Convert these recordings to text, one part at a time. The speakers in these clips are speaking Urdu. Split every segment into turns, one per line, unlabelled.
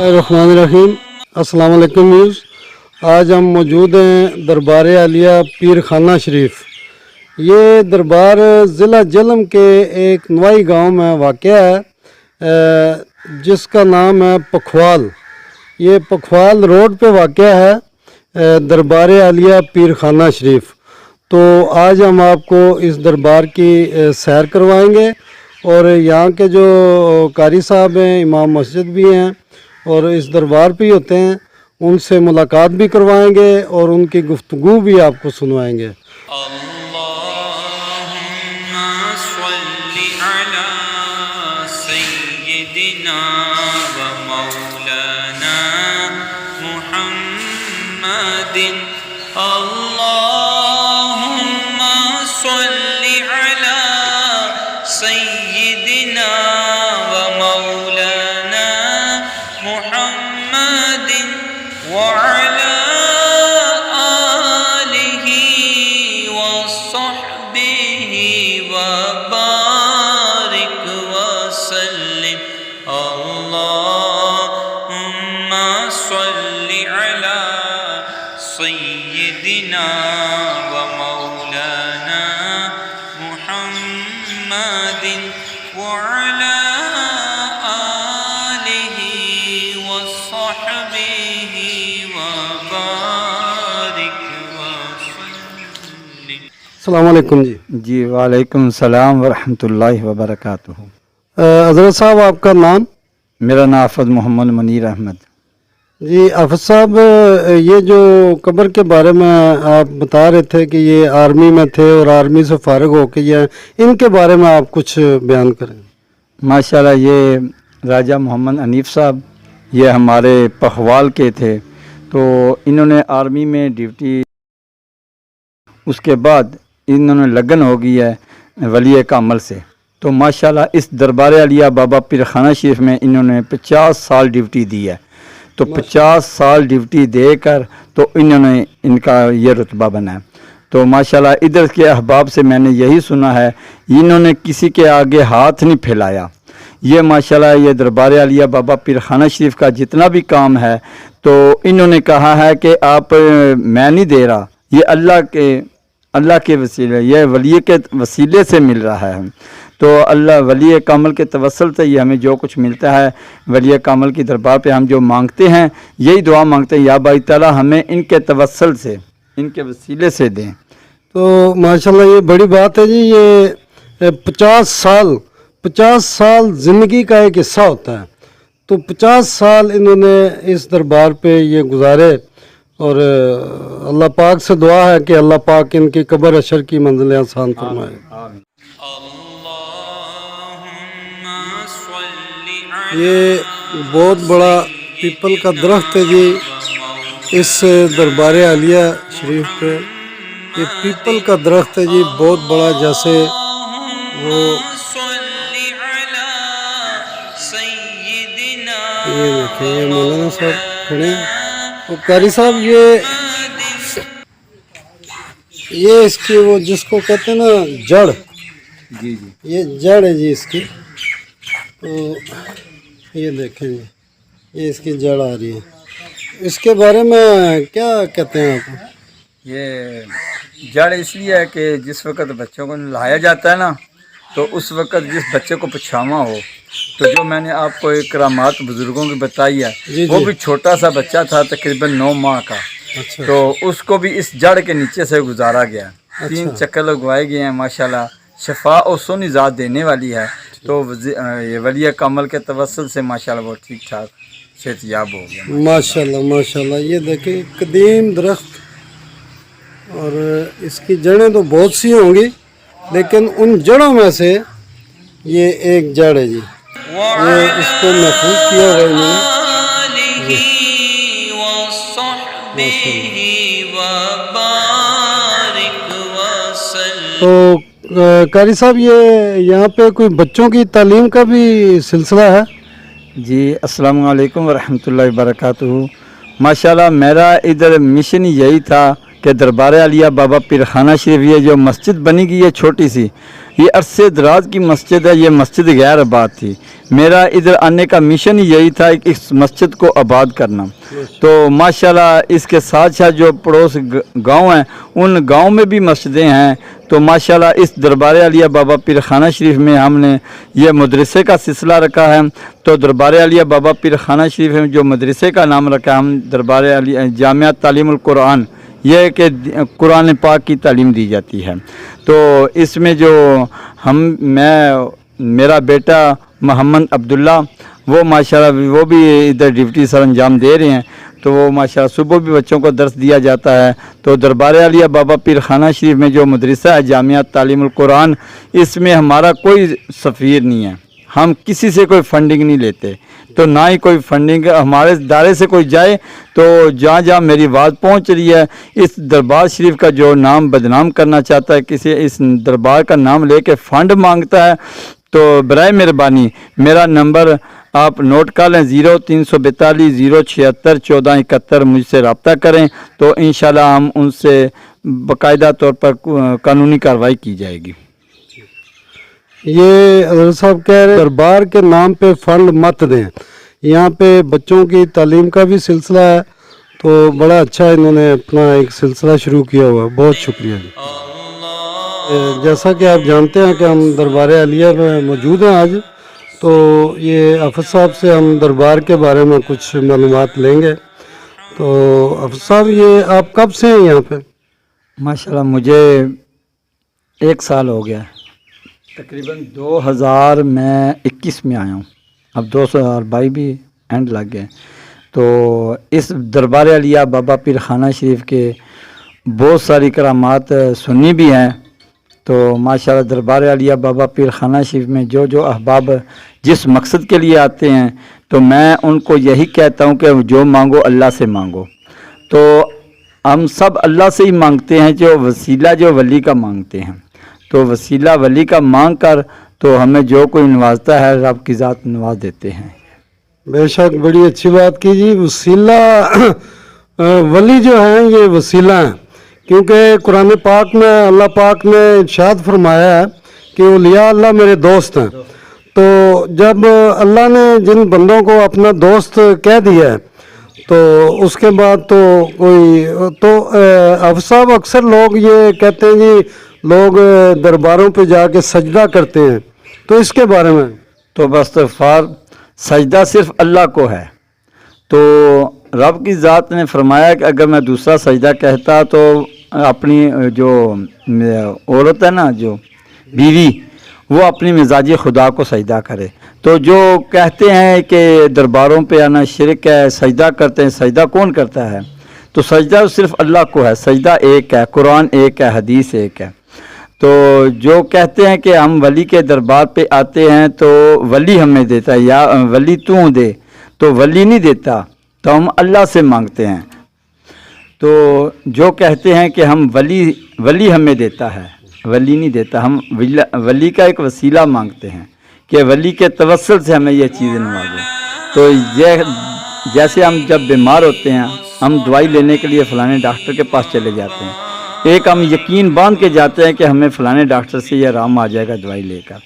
الرحمن الرحیم۔ السلام علیکم ویوز، آج ہم موجود ہیں دربار عالیہ پیر خانہ شریف۔ یہ دربار ضلع جہلم کے ایک نوائی گاؤں میں واقع ہے جس کا نام ہے پکھوال۔ یہ پکھوال روڈ پہ واقع ہے دربار عالیہ پیر خانہ شریف۔ تو آج ہم آپ کو اس دربار کی سیر کروائیں گے، اور یہاں کے جو قاری صاحب ہیں، امام مسجد بھی ہیں اور اس دربار پہ ہی ہوتے ہیں، ان سے ملاقات بھی کروائیں گے اور ان کی گفتگو بھی آپ کو سنوائیں گے۔ السلام علیکم جی۔
جی وعلیکم السلام ورحمۃ اللہ وبرکاتہ۔
حضرت صاحب، آپ کا نام؟
میرا نام حافظ محمد منیر احمد۔
جی حافظ صاحب، یہ جو قبر کے بارے میں آپ بتا رہے تھے کہ یہ آرمی میں تھے اور آرمی سے فارغ ہو کے یہ، ان کے بارے میں آپ کچھ بیان کریں۔
ماشاءاللہ، یہ راجہ محمد حنیف صاحب یہ ہمارے پکھوال کے تھے، تو انہوں نے آرمی میں ڈیوٹی، اس کے بعد انہوں نے لگن ہو گئی ہے ولی کامل سے، تو ماشاءاللہ اس دربار عالیہ بابا پیر خانہ شریف میں انہوں نے 50 سال ڈیوٹی دی ہے۔ تو 50 سال ڈیوٹی دے کر تو انہوں نے ان کا یہ رتبہ بنا ہے۔ تو ماشاءاللہ ادھر کے احباب سے میں نے یہی سنا ہے، انہوں نے کسی کے آگے ہاتھ نہیں پھیلایا۔ یہ ماشاءاللہ یہ دربار عالیہ بابا پیر خانہ شریف کا جتنا بھی کام ہے، تو انہوں نے کہا ہے کہ آپ، میں نہیں دے رہا، یہ اللہ کے وسیلے، یہ ولی کے وسیلے سے مل رہا ہے۔ تو اللہ ولی کامل کے توسل سے یہ ہمیں جو کچھ ملتا ہے، ولی کامل کی دربار پہ ہم جو مانگتے ہیں، یہی دعا مانگتے ہیں، یا باری تعالیٰ ہمیں ان کے توسل سے، ان کے وسیلے سے دیں۔
تو ماشاءاللہ یہ بڑی بات ہے جی۔ یہ 50 سال زندگی کا ایک حصہ ہوتا ہے، تو 50 سال انہوں نے اس دربار پہ یہ گزارے، اور اللہ پاک سے دعا ہے کہ اللہ پاک ان کی قبر اشر کی منزلیں آسان فرمائے۔ یہ بہت بڑا پیپل کا درخت ہے جی اس دربار عالیہ شریف پہ۔ یہ پیپل کا درخت ہے جی، بہت بڑا، جیسے وہ یہ دیکھیں، یہ مولانا صاحب کھڑے ہیں، تو قاری صاحب یہ اس کی وہ جس کو کہتے ہیں نا جڑ،
جی
یہ جڑ ہے جی اس کی۔ تو یہ دیکھیں جی، یہ اس کی جڑ آ رہی ہے۔ اس کے بارے میں کیا کہتے ہیں آپ؟
یہ جڑ اس لیے ہے کہ جس وقت بچوں کو نہلایا جاتا ہے نا، تو اس وقت جس بچے کو پچھاواں ہو، تو جو میں نے آپ کو ایک کرامات بزرگوں کی بتائی ہے، وہ بھی چھوٹا سا بچہ تھا، تقریباً 9 ماہ کا،
اچھا
تو اس کو بھی اس جڑ کے نیچے سے گزارا گیا. 3 چکر لگوائے گئے ہیں. ماشاءاللہ شفا اور سونی ذات دینے والی ہے. تو یہ ولی کامل کے توسل سے ماشاءاللہ وہ ٹھیک ٹھاک صحت یاب ہو گیا.
ماشاءاللہ ماشاءاللہ. یہ دیکھیں قدیم درخت اور اس کی جڑیں تو بہت سی ہوں گی لیکن ان جڑوں میں سے یہ ایک جڑ ہے جی. یہ اس کو محفوظ کیا ہوا انہوں نے. تو قاری صاحب یہ یہاں پہ کوئی بچوں کی تعلیم کا بھی سلسلہ ہے؟
جی السلام علیکم ورحمۃ اللہ وبرکاتہ. ماشاءاللہ میرا ادھر مشن یہی تھا کہ دربار عالیہ بابا پیر خانہ شریف یہ جو مسجد بنی گئی ہے چھوٹی سی، یہ عرصے دراز کی مسجد ہے. یہ مسجد غیر آباد تھی. میرا ادھر آنے کا مشن یہی تھا کہ اس مسجد کو آباد کرنا. تو ماشاءاللہ اس کے ساتھ ساتھ جو پڑوس گاؤں ہیں ان گاؤں میں بھی مسجدیں ہیں. تو ماشاءاللہ اس دربار عالیہ بابا پیر خانہ شریف میں ہم نے یہ مدرسے کا سلسلہ رکھا ہے. تو دربار عالیہ بابا پیر خانہ شریف میں جو مدرسے کا نام رکھا ہے ہم دربار عالیہ جامعہ تعلیم القرآن، یہ کہ قرآن پاک کی تعلیم دی جاتی ہے. تو اس میں جو میرا بیٹا محمد عبداللہ وہ ماشاءاللہ وہ بھی ادھر ڈیوٹی سر انجام دے رہے ہیں. تو وہ ماشاءاللہ صبح بھی بچوں کو درس دیا جاتا ہے. تو دربار عالیہ بابا پیر خانہ شریف میں جو مدرسہ ہے جامعہ تعلیم القرآن، اس میں ہمارا کوئی سفیر نہیں ہے. ہم کسی سے کوئی فنڈنگ نہیں لیتے. تو نہ ہی کوئی فنڈنگ ہمارے دائرے سے کوئی جائے تو جہاں جہاں میری آواز پہنچ رہی ہے اس دربار شریف کا جو نام بدنام کرنا چاہتا ہے، کسی اس دربار کا نام لے کے فنڈ مانگتا ہے، تو برائے مہربانی میرا نمبر آپ نوٹ کر لیں 0342 076 1471 مجھ سے رابطہ کریں. تو انشاءاللہ ہم ان سے باقاعدہ طور پر قانونی کارروائی کی جائے گی.
یہ حضرت صاحب کہہ رہے دربار کے نام پہ فنڈ مت دیں. یہاں پہ بچوں کی تعلیم کا بھی سلسلہ ہے. تو بڑا اچھا انہوں نے اپنا ایک سلسلہ شروع کیا ہوا. بہت شکریہ جی. جیسا کہ آپ جانتے ہیں کہ ہم دربار عالیہ میں موجود ہیں آج. تو یہ حافظ صاحب سے ہم دربار کے بارے میں کچھ معلومات لیں گے. تو حافظ صاحب یہ آپ کب سے ہیں یہاں پہ؟
ماشاءاللہ مجھے 1 سال ہو گیا. تقریباً 2021 میں آیا ہوں. اب 2022 بھی اینڈ لگ گئے. تو اس دربار عالیہ بابا پیر خانہ شریف کے بہت ساری کرامات سنی بھی ہیں. تو ماشاءاللہ دربار عالیہ بابا پیر خانہ شریف میں جو احباب جس مقصد کے لیے آتے ہیں تو میں ان کو یہی کہتا ہوں کہ جو مانگو اللہ سے مانگو. تو ہم سب اللہ سے ہی مانگتے ہیں، جو وسیلہ جو ولی کا مانگتے ہیں. تو وسیلہ ولی کا مانگ کر تو ہمیں جو کوئی نوازتا ہے رب کی ذات نواز دیتے ہیں.
بے شک بڑی اچھی بات کی جی. وسیلہ ولی جو ہیں یہ وسیلہ ہیں، کیونکہ قرآن پاک میں اللہ پاک نے ارشاد فرمایا ہے کہ اولیاء اللہ میرے دوست ہیں. تو جب اللہ نے جن بندوں کو اپنا دوست کہہ دیا ہے تو اس کے بعد تو کوئی تو صاحب اکثر لوگ یہ کہتے ہیں جی لوگ درباروں پہ جا کے سجدہ کرتے ہیں، تو اس کے بارے میں
تو بس استغفار، سجدہ صرف اللہ کو ہے. تو رب کی ذات نے فرمایا کہ اگر میں دوسرا سجدہ کہتا تو اپنی جو عورت ہے نا جو بیوی، وہ اپنی مزاج خدا کو سجدہ کرے. تو جو کہتے ہیں کہ درباروں پہ آنا شرک ہے، سجدہ کرتے ہیں، سجدہ کون کرتا ہے؟ تو سجدہ صرف اللہ کو ہے. سجدہ ایک ہے، قرآن ایک ہے، حدیث ایک ہے. تو جو کہتے ہیں کہ ہم ولی کے دربار پہ آتے ہیں تو ولی ہمیں دیتا ہے، یا ولی تو دے، تو ولی نہیں دیتا، تو ہم اللہ سے مانگتے ہیں. تو جو کہتے ہیں کہ ہم ولی ہمیں دیتا ہے، ولی نہیں دیتا. ہم ولی کا ایک وسیلہ مانگتے ہیں کہ ولی کے توسل سے ہمیں یہ چیزیں نوازے. تو یہ جیسے ہم جب بیمار ہوتے ہیں ہم دوائی لینے کے لیے فلانے ڈاکٹر کے پاس چلے جاتے ہیں. ایک ہم یقین باندھ کے جاتے ہیں کہ ہمیں فلانے ڈاکٹر سے یہ آرام آ جائے گا دوائی لے کر.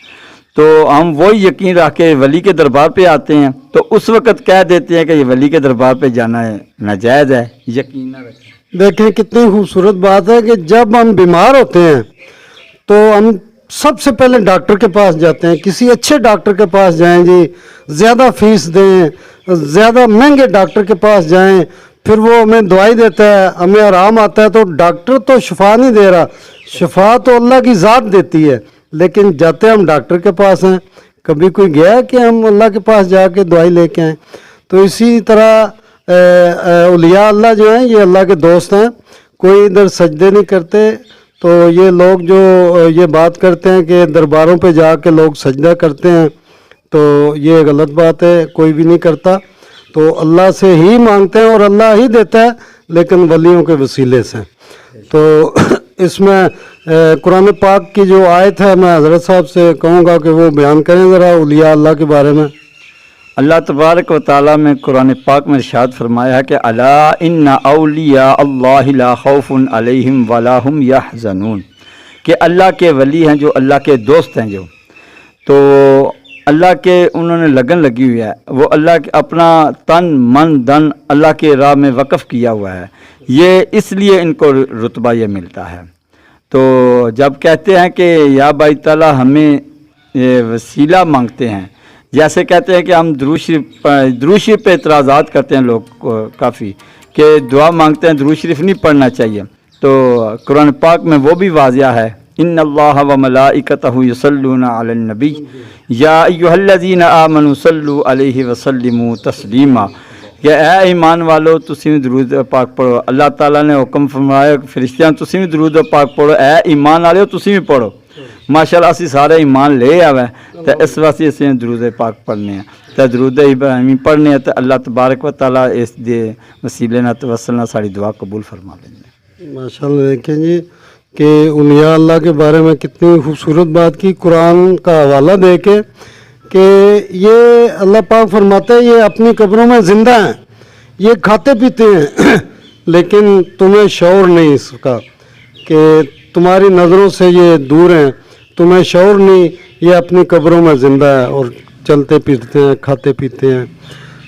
تو ہم وہی یقین رکھ کے ولی کے دربار پہ آتے ہیں تو اس وقت کہہ دیتے ہیں کہ یہ ولی کے دربار پہ جانا ہے ناجائز ہے. یقین نہ رکھیں.
دیکھیں کتنی خوبصورت بات ہے کہ جب ہم بیمار ہوتے ہیں تو ہم سب سے پہلے ڈاکٹر کے پاس جاتے ہیں. کسی اچھے ڈاکٹر کے پاس جائیں جی، زیادہ فیس دیں، زیادہ مہنگے ڈاکٹر کے پاس جائیں، پھر وہ ہمیں دوائی دیتا ہے, ہمیں آرام آتا ہے. تو ڈاکٹر تو شفا نہیں دے رہا, شفا تو اللہ کی ذات دیتی ہے, لیکن جاتے ہم ڈاکٹر کے پاس ہیں. کبھی کوئی گیا کہ ہم اللہ کے پاس جا کے دوائی لے کے آئیں؟ تو اسی طرح اولیاء اللہ جو ہیں یہ اللہ کے دوست ہیں. کوئی ادھر سجدے نہیں کرتے. تو یہ لوگ جو یہ بات کرتے ہیں کہ درباروں پہ جا کے لوگ سجدہ کرتے ہیں, تو یہ غلط بات ہے, کوئی بھی نہیں کرتا. تو اللہ سے ہی مانگتے ہیں اور اللہ ہی دیتا ہے, لیکن ولیوں کے وسیلے سے. تو اس میں قرآن پاک کی جو آیت ہے, میں حضرت صاحب سے کہوں گا کہ وہ بیان کریں ذرا اولیاء اللہ کے بارے میں.
اللہ تبارک و تعالیٰ میں قرآن پاک میں ارشاد فرمایا ہے کہ الا ان اولیاء اللہ لا خوف علیہم ولا هم یحزنون, کہ اللہ کے ولی ہیں جو اللہ کے دوست ہیں, جو تو اللہ کے انہوں نے لگن لگی ہوئی ہے, وہ اللہ کے اپنا تن من دن اللہ کے راہ میں وقف کیا ہوا ہے. یہ اس لیے ان کو رتبہ یہ ملتا ہے. تو جب کہتے ہیں کہ یا بھائی تعالیٰ ہمیں وسیلہ مانگتے ہیں, جیسے کہتے ہیں کہ ہم درود شریف پہ اعتراضات کرتے ہیں لوگ کافی, کہ دعا مانگتے ہیں درود شریف نہیں پڑھنا چاہیے. تو قرآن پاک میں وہ بھی واضح ہے, ان اللہ و ملائکتہ یصلون علی النبی یا ایھا الذین آمنوا صلوا علیہ وسلموا تسلیما, کہ اے ایمان والو تسی بھی درود پاک پڑھو. اللہ تعالیٰ نے حکم فرمایا فرشتیاں تسی بھی درود پاک پڑھو, اے ایمان والو تسی بھی پڑھو. ماشاءاللہ اسی سارے ایمان لے آوے تو اس واسطے اسی درود پاک پڑھنے ہیں, تو درود ابراہیمی پڑھنے ہیں. تو اللہ تبارک و تعالیٰ اس دے وسیلے نہ توسل نہ ساری دعا قبول فرما لیں گے.
ماشاءاللہ دیکھیں جی کہ اولیاء اللہ کے بارے میں کتنی خوبصورت بات کی, قرآن کا حوالہ دے کے کہ یہ اللہ پاک فرماتے ہیں یہ اپنی قبروں میں زندہ ہیں, یہ کھاتے پیتے ہیں, لیکن تمہیں شعور نہیں اس کا, کہ تمہاری نظروں سے یہ دور ہیں, تمہیں شعور نہیں, یہ اپنی قبروں میں زندہ ہے اور چلتے پھرتے ہیں, کھاتے پیتے ہیں.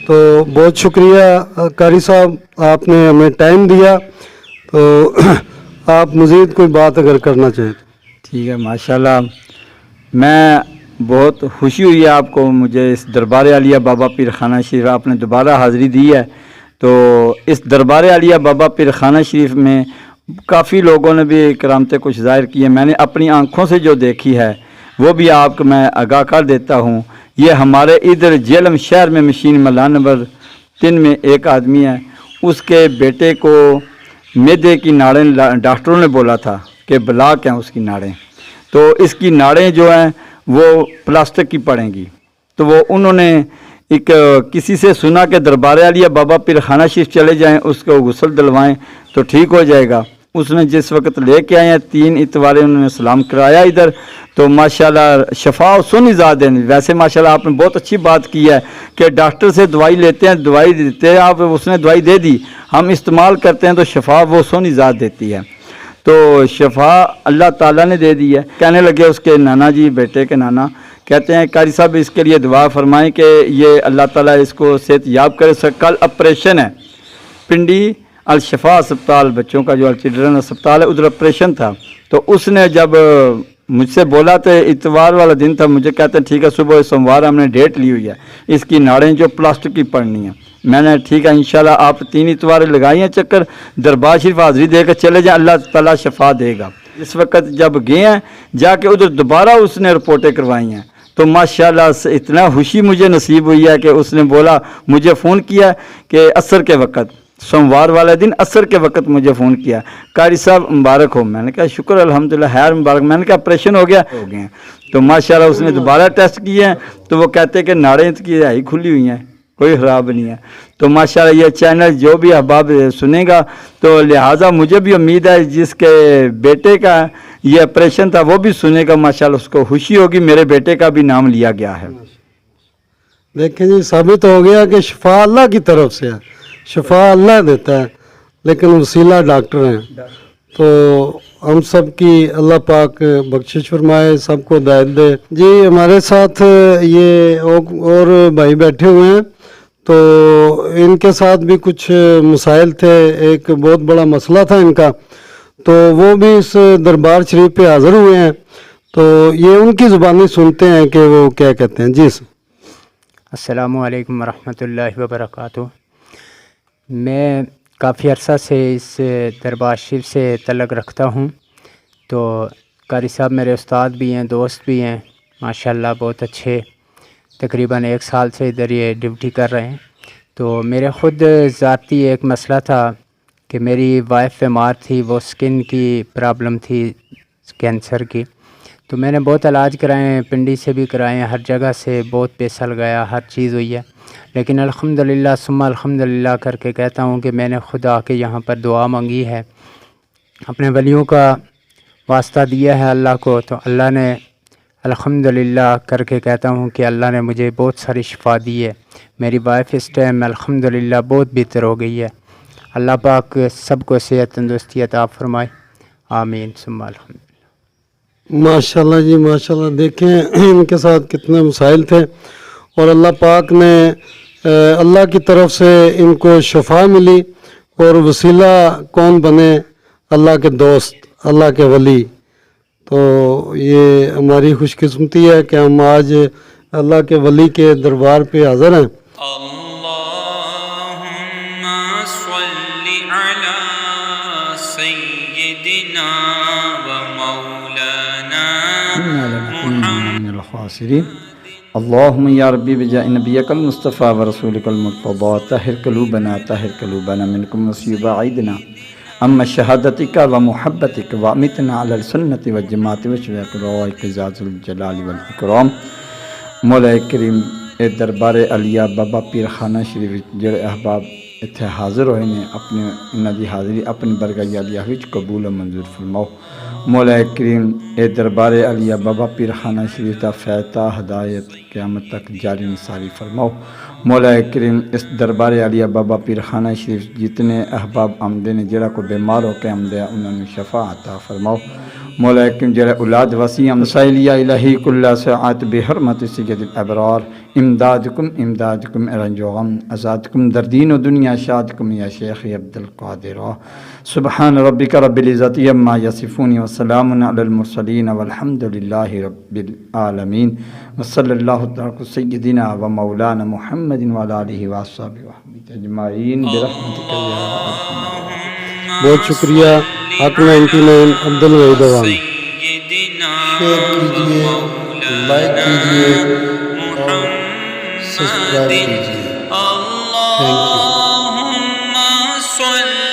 تو بہت شکریہ قاری صاحب, آپ نے ہمیں ٹائم دیا. تو آپ مزید کوئی بات اگر کرنا چاہیں تو.
ٹھیک ہے, ماشاءاللہ میں بہت خوشی ہوئی ہے آپ کو مجھے اس دربار عالیہ بابا پیر خانہ شریف آپ نے دوبارہ حاضری دی ہے. تو اس دربار عالیہ بابا پیر خانہ شریف میں کافی لوگوں نے بھی کرامتیں کچھ ظاہر کی ہیں. میں نے اپنی آنکھوں سے جو دیکھی ہے وہ بھی آپ کو میں آگاہ کر دیتا ہوں. یہ ہمارے ادھر جہلم شہر میں مشین ملا نمبر 3 میں ایک آدمی ہے, اس کے بیٹے کو معدے کی ناڑیں ڈاکٹروں نے بولا تھا کہ بلاک ہیں اس کی ناڑیں, تو اس کی ناڑیں جو ہیں وہ پلاسٹک کی پڑیں گی. تو وہ انہوں نے ایک کسی سے سنا کہ دربار عالیہ بابا پیر خانہ شریف چلے جائیں, اس کو غسل دلوائیں تو ٹھیک ہو جائے گا. اس نے جس وقت لے کے آئے ہیں 3 اتوارے انہوں نے سلام کرایا ادھر, تو ماشاءاللہ شفا و سن زیادہ. ویسے ماشاءاللہ آپ نے بہت اچھی بات کی ہے کہ ڈاکٹر سے دوائی لیتے ہیں, دوائی دیتے ہیں آپ, اس نے دوائی دے دی, ہم استعمال کرتے ہیں تو شفا وہ سن ذات دیتی ہے. تو شفا اللہ تعالیٰ نے دے دی ہے. کہنے لگے اس کے نانا جی, بیٹے کے نانا, کہتے ہیں قاری صاحب اس کے لیے دعا فرمائیں کہ یہ اللہ تعالیٰ اس کو صحت یاب کرے. اس کا کل آپریشن ہے, پنڈی الشفا اسپتال بچوں کا جو چلڈرن اسپتال ہے ادھر آپریشن تھا. تو اس نے جب مجھ سے بولا تو اتوار والا دن تھا, مجھے کہتے ہیں ٹھیک ہے صبح سوموار ہم نے ڈیٹ لی ہوئی ہے, اس کی ناڑیں جو پلاسٹک کی پڑنی ہیں. میں نے ٹھیک ہے انشاءاللہ آپ 3 اتوار لگائی ہیں چکر, دربار شریف حاضری دے کر چلے جائیں, اللہ تعالیٰ شفا دے گا. اس وقت جب گئے ہیں جا کے ادھر دوبارہ اس نے رپورٹیں کروائی ہیں, تو ماشاءاللہ اتنا خوشی مجھے نصیب ہوئی ہے کہ اس نے بولا, مجھے فون کیا کہ عصر کے وقت, سوموار والا دن عصر کے وقت مجھے فون کیا, قاری صاحب مبارک ہو. میں نے کہا شکر الحمدللہ, خیر مبارک. میں نے کہا آپریشن ہو گیا, ہو گئے ہیں. تو ماشاءاللہ اس نے دوبارہ ٹیسٹ کیے ہیں تو وہ کہتے ہیں کہ ناڑیں کی ہی کھلی ہوئی ہیں, کوئی خراب نہیں ہے. تو ماشاءاللہ یہ چینل جو بھی احباب سنے گا, تو لہٰذا مجھے بھی امید ہے جس کے بیٹے کا یہ آپریشن تھا وہ بھی سنے گا, ماشاءاللہ اس کو خوشی ہوگی میرے بیٹے کا بھی نام لیا گیا ہے.
دیکھیں جی ثابت ہو گیا کہ شفا اللہ کی طرف سے ہے, شفا اللہ دیتا ہے, لیکن وسیلہ ڈاکٹر ہیں. تو ہم سب کی اللہ پاک بخشش فرمائے, سب کو ہدایت دے. جی ہمارے ساتھ یہ اور بھائی بیٹھے ہوئے ہیں, تو ان کے ساتھ بھی کچھ مسائل تھے, ایک بہت بڑا مسئلہ تھا ان کا, تو وہ بھی اس دربار شریف پہ حاضر ہوئے ہیں. تو یہ ان کی زبانی سنتے ہیں کہ وہ کیا کہتے ہیں. جی سر.
السلام علیکم ورحمۃ اللہ وبرکاتہ. میں کافی عرصہ سے اس دربار شریف سے تعلق رکھتا ہوں، تو قاری صاحب میرے استاد بھی ہیں، دوست بھی ہیں ماشاءاللہ، بہت اچھے، تقریباً 1 سال سے ادھر یہ ڈیوٹی کر رہے ہیں۔ تو میرے خود ذاتی ایک مسئلہ تھا کہ میری وائف بیمار تھی، وہ سکن کی پرابلم تھی، کینسر کی، تو میں نے بہت علاج کرائے ہیں، پنڈی سے بھی کرائے ہیں، ہر جگہ سے بہت پیسہ لگایا، ہر چیز ہوئی ہے، لیکن الحمدللہ ثم الحمدللہ کر کے کہتا ہوں کہ میں نے خود آ کے یہاں پر دعا مانگی ہے، اپنے ولیوں کا واسطہ دیا ہے اللہ کو، تو اللہ نے الحمدللہ کر کے کہتا ہوں کہ اللہ نے مجھے بہت ساری شفا دی ہے، میری وائف اس ٹائم الحمدللہ بہت بہتر ہو گئی ہے۔ اللہ پاک سب کو صحت تندرستی عطا فرمائے، آمین ثم الحمد۔
ماشاءاللہ جی ماشاءاللہ، دیکھیں ان کے ساتھ کتنے مسائل تھے اور اللہ پاک نے اللہ کی طرف سے ان کو شفا ملی، اور وسیلہ کون بنے؟ اللہ کے دوست، اللہ کے ولی۔ تو یہ ہماری خوش قسمتی ہے کہ ہم آج اللہ کے ولی کے دربار پہ حاضر ہیں۔
اللہم صلی علی سیدنا و مولانا
من الخاسرین اللهم یا ربی بجاء نبیک المصطفى ورسولک المرتضى طہر قلوبنا منکم وسیب عیدنا اما شہادتک و محبتک و امتنا علی السنت و جماعت و شویق روائک ذات الجلال والاکرام۔ مولا کریم اے دربار علیہ بابا پیر خانہ شریف جڑے احباب اتنے حاضر ہوئے نے، اپنے انہاں دی حاضری اپنی برگاہ علیہ وچ قبول و منظور فرماؤ۔ مولا کریم اے دربار علیہ بابا پیر خانہ شریف دا فیض ہدایت قیامت تک جاری نثاری فرماؤ۔ مولا کریم اس دربار علیہ بابا پیر خانہ شریف جتنے احباب آمدے نے، جڑا کو بیمار ہو کے آمدے انہوں نے شفا عطا فرماؤ۔ مولا کریم جڑے اولاد وسیع مسائلیہ الہی کل ساعت بحرمت سید الابرار، امدادکم امدادکم ارنجوغم ازادکم در دین و دنیا شادکم یا شیخ عبد القادر۔ سبحان ربک رب العزت عما یصفون وسلام علی المرسلین والحمد للہ رب العالمین، وصلی اللہ تعالی سیدنا و مولانا محمد وعلی آلہ وصحبہ وحبہ اجمعین برحمتک یا ارحم الراحمین۔
بہت شکریہ حق 99 عبد الوحید عوام۔
شیئر کیجئے، لائک کیجئے اور سبسکرائب کیجئے۔ Thank you.